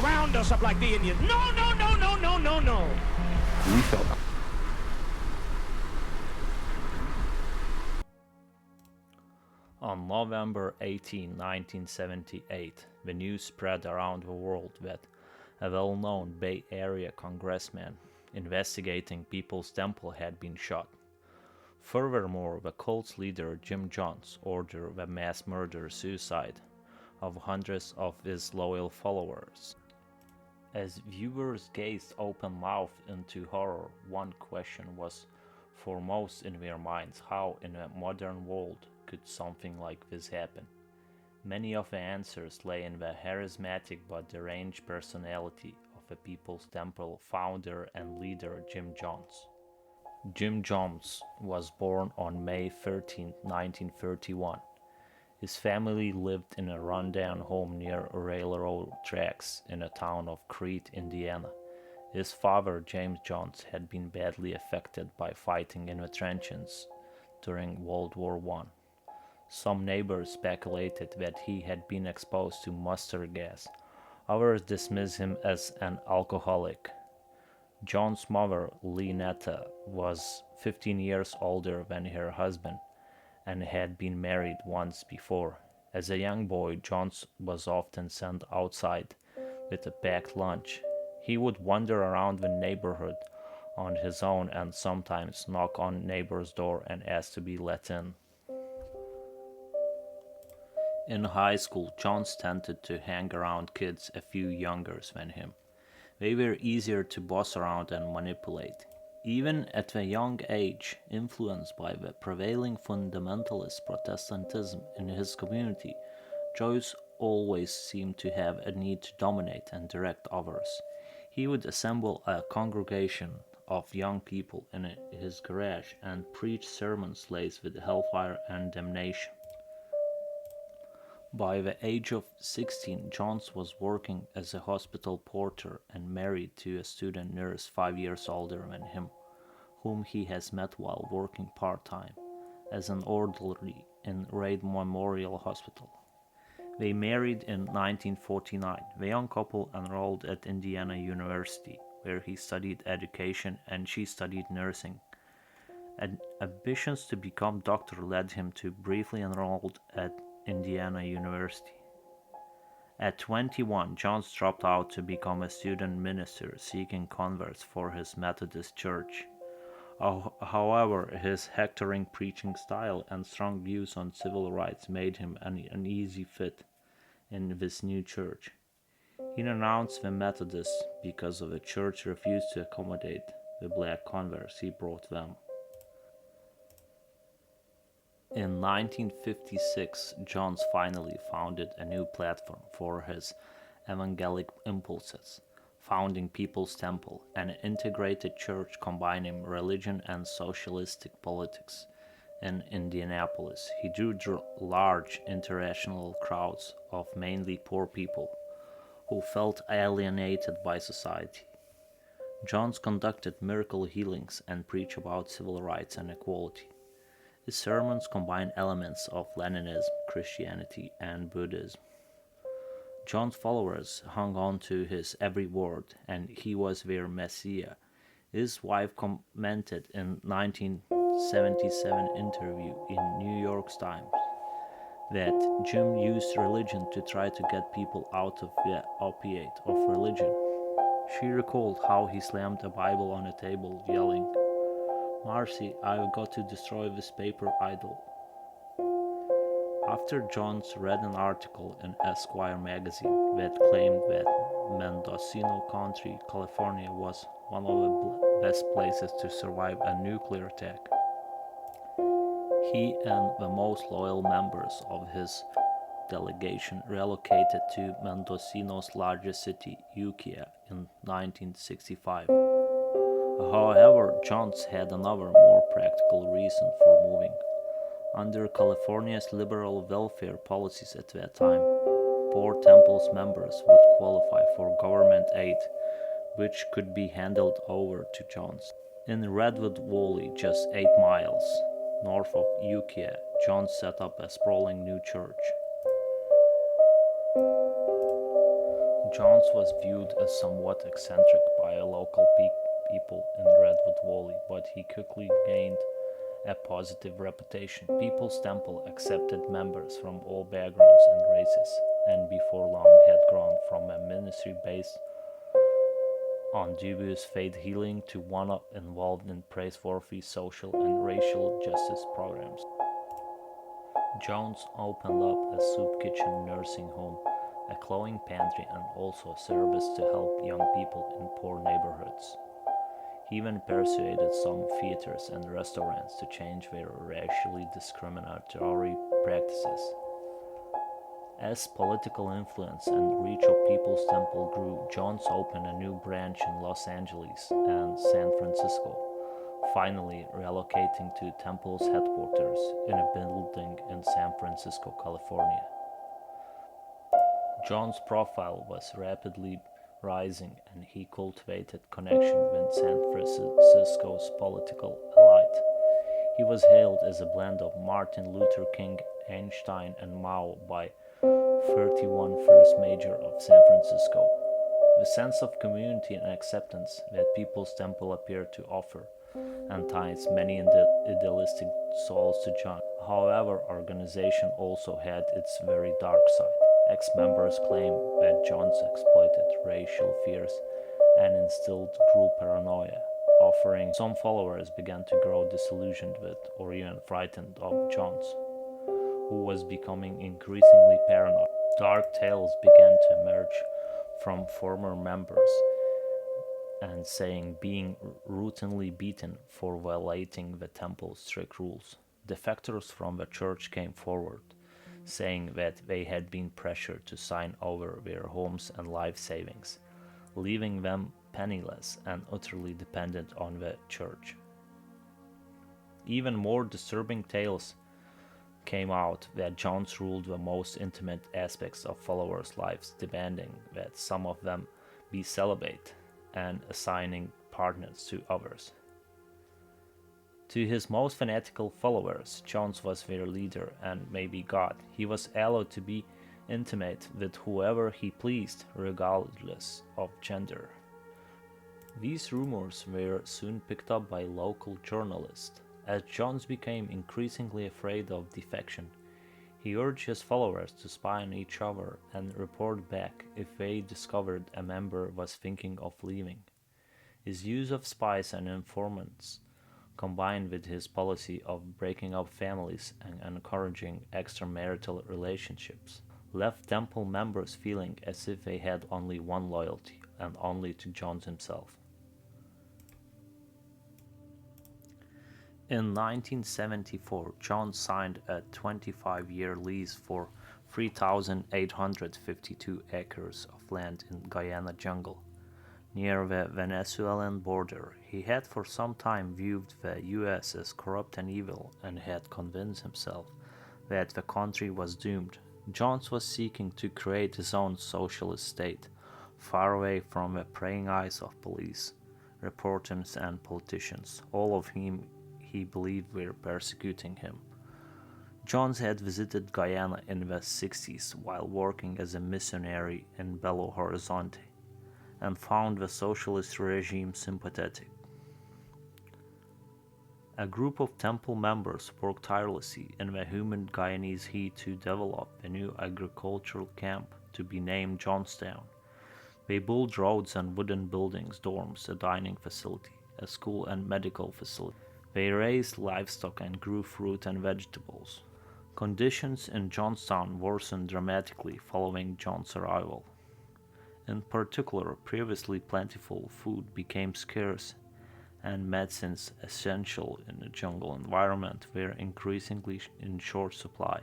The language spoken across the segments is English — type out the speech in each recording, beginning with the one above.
round us up like the Indians. No, no, no, no, no, no, no. We felt On November 18, 1978, the news spread around the world that a well-known Bay Area congressman investigating People's Temple had been shot. Furthermore, the cult's leader Jim Jones ordered the mass murder-suicide of hundreds of his loyal followers. As viewers gazed open-mouthed into horror, one question was foremost in their minds: how in a modern world could something like this happen? Many of the answers lay in the charismatic but deranged personality of the People's Temple founder and leader Jim Jones. Jim Jones was born on May 13, 1931. His family lived in a rundown home near railroad tracks in the town of Crete, Indiana. His father, James Jones, had been badly affected by fighting in the trenches during World War I. Some neighbors speculated that he had been exposed to mustard gas. Others dismissed him as an alcoholic. John's mother, Lynetta, was 15 years older than her husband and had been married once before. As a young boy, Jones was often sent outside with a packed lunch. He would wander around the neighborhood on his own and sometimes knock on neighbors' door and ask to be let in. In high school, Jones tended to hang around kids a few younger than him. They were easier to boss around and manipulate. Even at a young age, influenced by the prevailing fundamentalist Protestantism in his community, Joyce always seemed to have a need to dominate and direct others. He would assemble a congregation of young people in his garage and preach sermons laced with hellfire and damnation. By the age of 16, Jones was working as a hospital porter and married to a student nurse 5 years older than him, whom he has met while working part-time as an orderly in Reid Memorial Hospital. They married in 1949. The young couple enrolled at Indiana University, where he studied education and she studied nursing. Ambitions to become doctor led him to briefly enrolled at Indiana University. At 21, Jones dropped out to become a student minister seeking converts for his Methodist church. However, his hectoring preaching style and strong views on civil rights made him an easy fit in this new church. He renounced the Methodists because the church refused to accommodate the black converts he brought them. In 1956, Jones finally founded a new platform for his evangelic impulses, founding People's Temple, an integrated church combining religion and socialistic politics. In Indianapolis, he drew large international crowds of mainly poor people who felt alienated by society. Jones conducted miracle healings and preached about civil rights and equality. His sermons combine elements of Leninism, Christianity, and Buddhism. John's followers hung on to his every word, and he was their messiah. His wife commented in 1977 interview in New York Times that Jim used religion to try to get people out of the opiate of religion. She recalled how he slammed a Bible on a table, yelling, "Marcy, I've got to destroy this paper idol." After Jones read an article in Esquire magazine that claimed that Mendocino County, California was one of the best places to survive a nuclear attack, he and the most loyal members of his delegation relocated to Mendocino's largest city, Ukiah, in 1965. However, Jones had another, more practical reason for moving. Under California's liberal welfare policies at that time, poor Temple's members would qualify for government aid, which could be handed over to Jones. In Redwood Valley, just 8 miles north of Ukiah, Jones set up a sprawling new church. Jones was viewed as somewhat eccentric by local people in Redwood Valley, but he quickly gained a positive reputation. People's Temple accepted members from all backgrounds and races, and before long had grown from a ministry based on dubious faith healing to one involved in praiseworthy social and racial justice programs. Jones opened up a soup kitchen, nursing home, a clothing pantry, and also a service to help young people in poor neighborhoods. He even persuaded some theaters and restaurants to change their racially discriminatory practices. As political influence and reach of People's Temple grew, Jones opened a new branch in Los Angeles and San Francisco, finally relocating to Temple's headquarters in a building in San Francisco, California. Jones' profile was rapidly rising, and he cultivated connection with San Francisco's political elite. He was hailed as a blend of Martin Luther King, Einstein, and Mao by 31 First Mayor of San Francisco. The sense of community and acceptance that People's Temple appeared to offer enticed many idealistic souls to join. However, organization also had its very dark side. Ex-members claim that Jones exploited racial fears and instilled group paranoia, offering some followers began to grow disillusioned with or even frightened of Jones, who was becoming increasingly paranoid. Dark tales began to emerge from former members and saying being routinely beaten for violating the temple's strict rules. Defectors from the church came forward, saying that they had been pressured to sign over their homes and life savings, leaving them penniless and utterly dependent on the church. Even more disturbing tales came out that Jones ruled the most intimate aspects of followers' lives, demanding that some of them be celibate and assigning partners to others. To his most fanatical followers, Jones was their leader and maybe God. He was allowed to be intimate with whoever he pleased, regardless of gender. These rumors were soon picked up by local journalists. As Jones became increasingly afraid of defection, he urged his followers to spy on each other and report back if they discovered a member was thinking of leaving. His use of spies and informants, combined with his policy of breaking up families and encouraging extramarital relationships, left Temple members feeling as if they had only one loyalty, and only to Jones himself. In 1974, Jones signed a 25-year lease for 3,852 acres of land in Guyana jungle, near the Venezuelan border. He had for some time viewed the US as corrupt and evil and had convinced himself that the country was doomed. Jones was seeking to create his own socialist state, far away from the prying eyes of police, reporters, and politicians, all of whom he believed were persecuting him. Jones had visited Guyana in the 60s while working as a missionary in Belo Horizonte, and found the socialist regime sympathetic. A group of Temple members worked tirelessly in the humid Guyanese heat to develop a new agricultural camp to be named Jonestown. They built roads and wooden buildings, dorms, a dining facility, a school and medical facility. They raised livestock and grew fruit and vegetables. Conditions in Jonestown worsened dramatically following Jones' arrival. In particular, previously plentiful food became scarce, and medicines essential in a jungle environment were increasingly in short supply.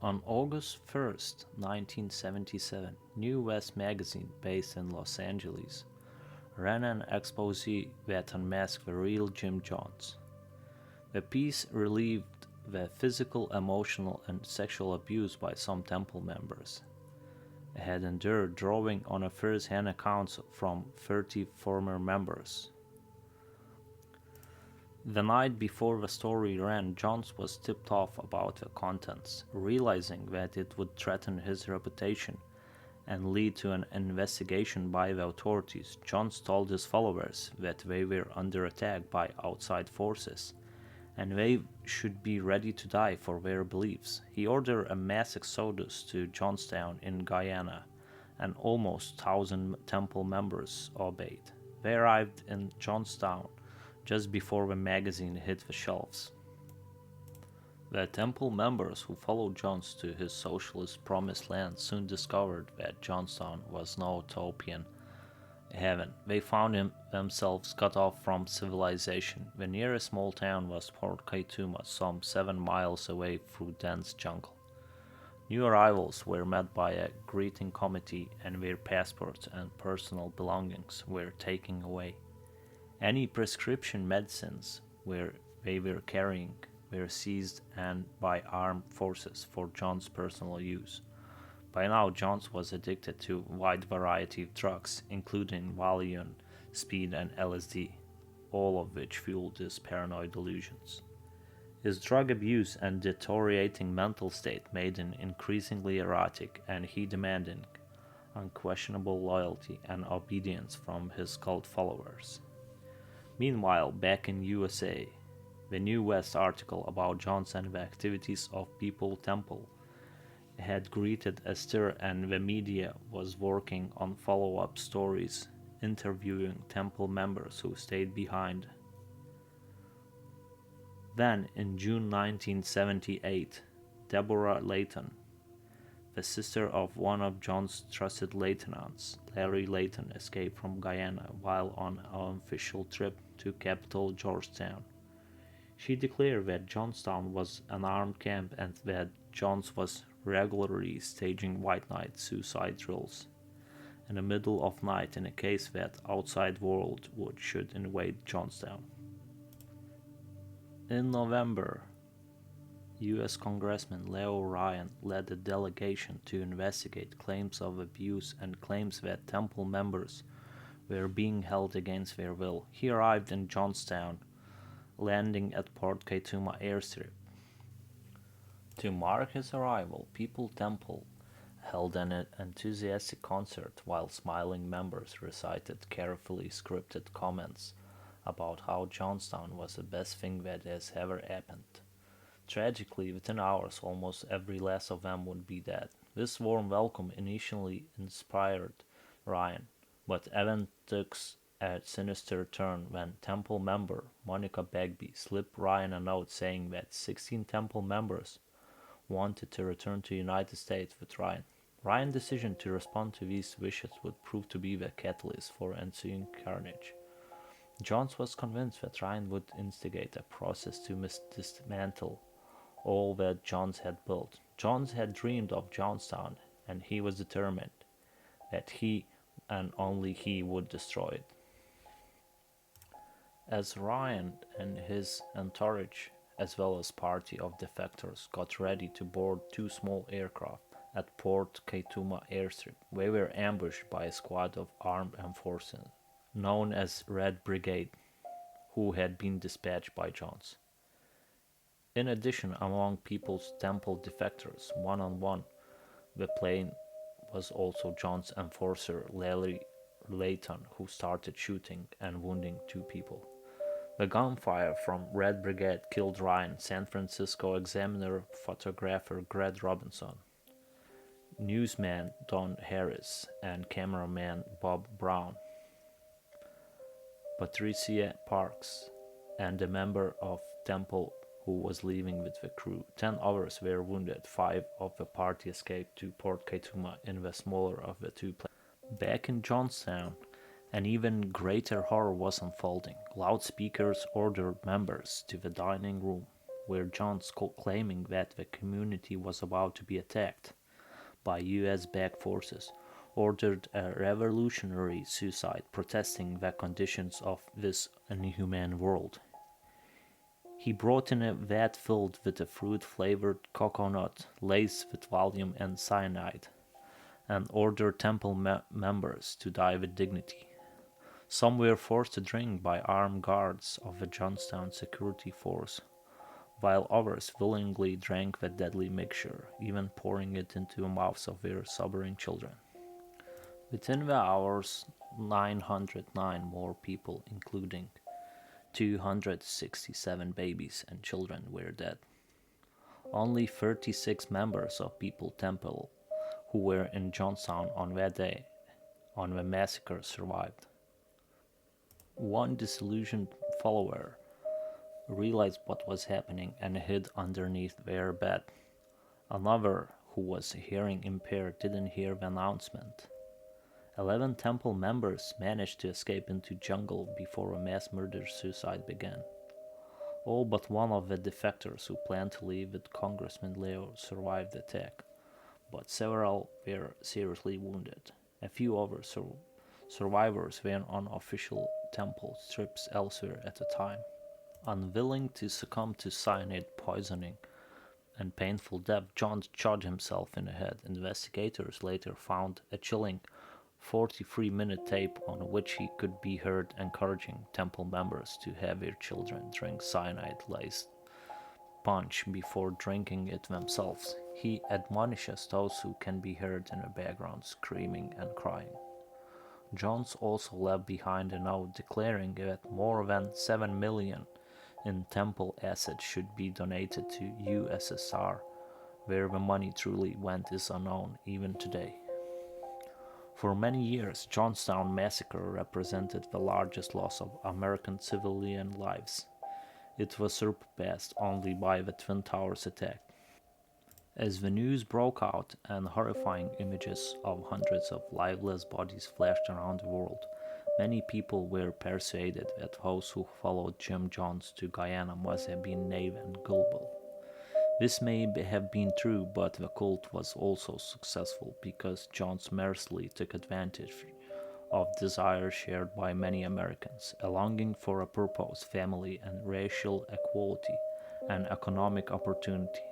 On August 1, 1977, New West magazine, based in Los Angeles, ran an exposé that unmasked the real Jim Jones. The piece relieved the physical, emotional, and sexual abuse by some Temple members had endured, drawing on a first-hand accounts from 30 former members. The night before the story ran, Jones was tipped off about the contents, realizing that it would threaten his reputation and lead to an investigation by the authorities, Jones told his followers that they were under attack by outside forces and they should be ready to die for their beliefs. He ordered a mass exodus to Jonestown in Guyana, and almost 1,000 temple members obeyed. They arrived in Jonestown just before the magazine hit the shelves. The temple members who followed Jones to his socialist promised land soon discovered that Jonestown was no utopian heaven. They found themselves cut off from civilization. The nearest small town was Port Kaituma, some 7 miles away through dense jungle. New arrivals were met by a greeting committee and their passports and personal belongings were taken away. Any prescription medicines they were carrying were seized and by armed forces for John's personal use. By now, Jones was addicted to a wide variety of drugs, including Valium, speed, and LSD, all of which fueled his paranoid delusions. His drug abuse and deteriorating mental state made him increasingly erratic, and he demanded unquestionable loyalty and obedience from his cult followers. Meanwhile, back in USA, the New West article about Jones and the activities of People Temple had greeted a stir, and the media was working on follow-up stories, interviewing temple members who stayed behind. Then, in June 1978, Deborah Layton, the sister of one of John's trusted lieutenants, Larry Layton, escaped from Guyana while on an official trip to capital Georgetown. She declared that Jonestown was an armed camp and that Jones was regularly staging white night suicide drills in the middle of night in case that outside world should invade Jonestown. In November, U.S. Congressman Leo Ryan led a delegation to investigate claims of abuse and claims that temple members were being held against their will. He arrived in Jonestown, landing at Port Kaituma airstrip. To mark his arrival, People Temple held an enthusiastic concert while smiling members recited carefully scripted comments about how Jonestown was the best thing that has ever happened. Tragically, within hours, almost every last of them would be dead. This warm welcome initially inspired Ryan, but event took a sinister turn when Temple member Monica Bagby slipped Ryan a note saying that 16 Temple members wanted to return to the United States with Ryan. Ryan's decision to respond to these wishes would prove to be the catalyst for ensuing carnage. Jones was convinced that Ryan would instigate a process to dismantle all that Jones had built. Jones had dreamed of Jonestown, and he was determined that he and only he would destroy it. As Ryan and his entourage, as well as party of defectors, got ready to board 2 small aircraft at Port Kaituma airstrip, they were ambushed by a squad of armed enforcers known as Red Brigade, who had been dispatched by Jones. In addition, among People's Temple defectors, one-on-one, the plane was also Jones' enforcer Larry Layton, who started shooting and wounding 2 people. The gunfire from Red Brigade killed Ryan, San Francisco Examiner photographer Greg Robinson, newsman Don Harris, and cameraman Bob Brown. Patricia Parks, and a member of Temple who was leaving with the crew. 10 others were wounded. 5 of the party escaped to Port Kaituma in the smaller of the 2 planes. Back in Jonestown, an even greater horror was unfolding. Loudspeakers ordered members to the dining room, where Jones claiming that the community was about to be attacked by US-backed forces, ordered a revolutionary suicide, protesting the conditions of this inhumane world. He brought in a vat filled with a fruit-flavored coconut laced with Valium and cyanide, and ordered temple members to die with dignity. Some were forced to drink by armed guards of the Jonestown security force, while others willingly drank the deadly mixture, even pouring it into the mouths of their sobering children. Within the hours, 909 more people, including 267 babies and children, were dead. Only 36 members of People Temple who were in Jonestown on that day on the massacre survived. One disillusioned follower realized what was happening and hid underneath their bed. Another, who was hearing impaired, didn't hear the announcement. 11 temple members managed to escape into jungle before a mass murder-suicide began. All but one of the defectors who planned to leave with Congressman Leo survived the attack, but several were seriously wounded. A few other survivors were on official temple trips elsewhere at the time. Unwilling to succumb to cyanide poisoning and painful death, John shot himself in the head. Investigators later found a chilling 43-minute tape on which he could be heard encouraging temple members to have their children drink cyanide-laced punch before drinking it themselves. He admonishes those who can be heard in the background screaming and crying. Jones also left behind a note declaring that more than 7 million in temple assets should be donated to USSR. Where the money truly went is unknown even today. For many years, Jonestown massacre represented the largest loss of American civilian lives. It was surpassed only by the Twin Towers attack. As the news broke out and horrifying images of hundreds of lifeless bodies flashed around the world, many people were persuaded that those who followed Jim Jones to Guyana must have been naive and gullible. This may have been true, but the cult was also successful because Jones mercilessly took advantage of desires shared by many Americans, a longing for a purpose, family, and racial equality, and economic opportunity.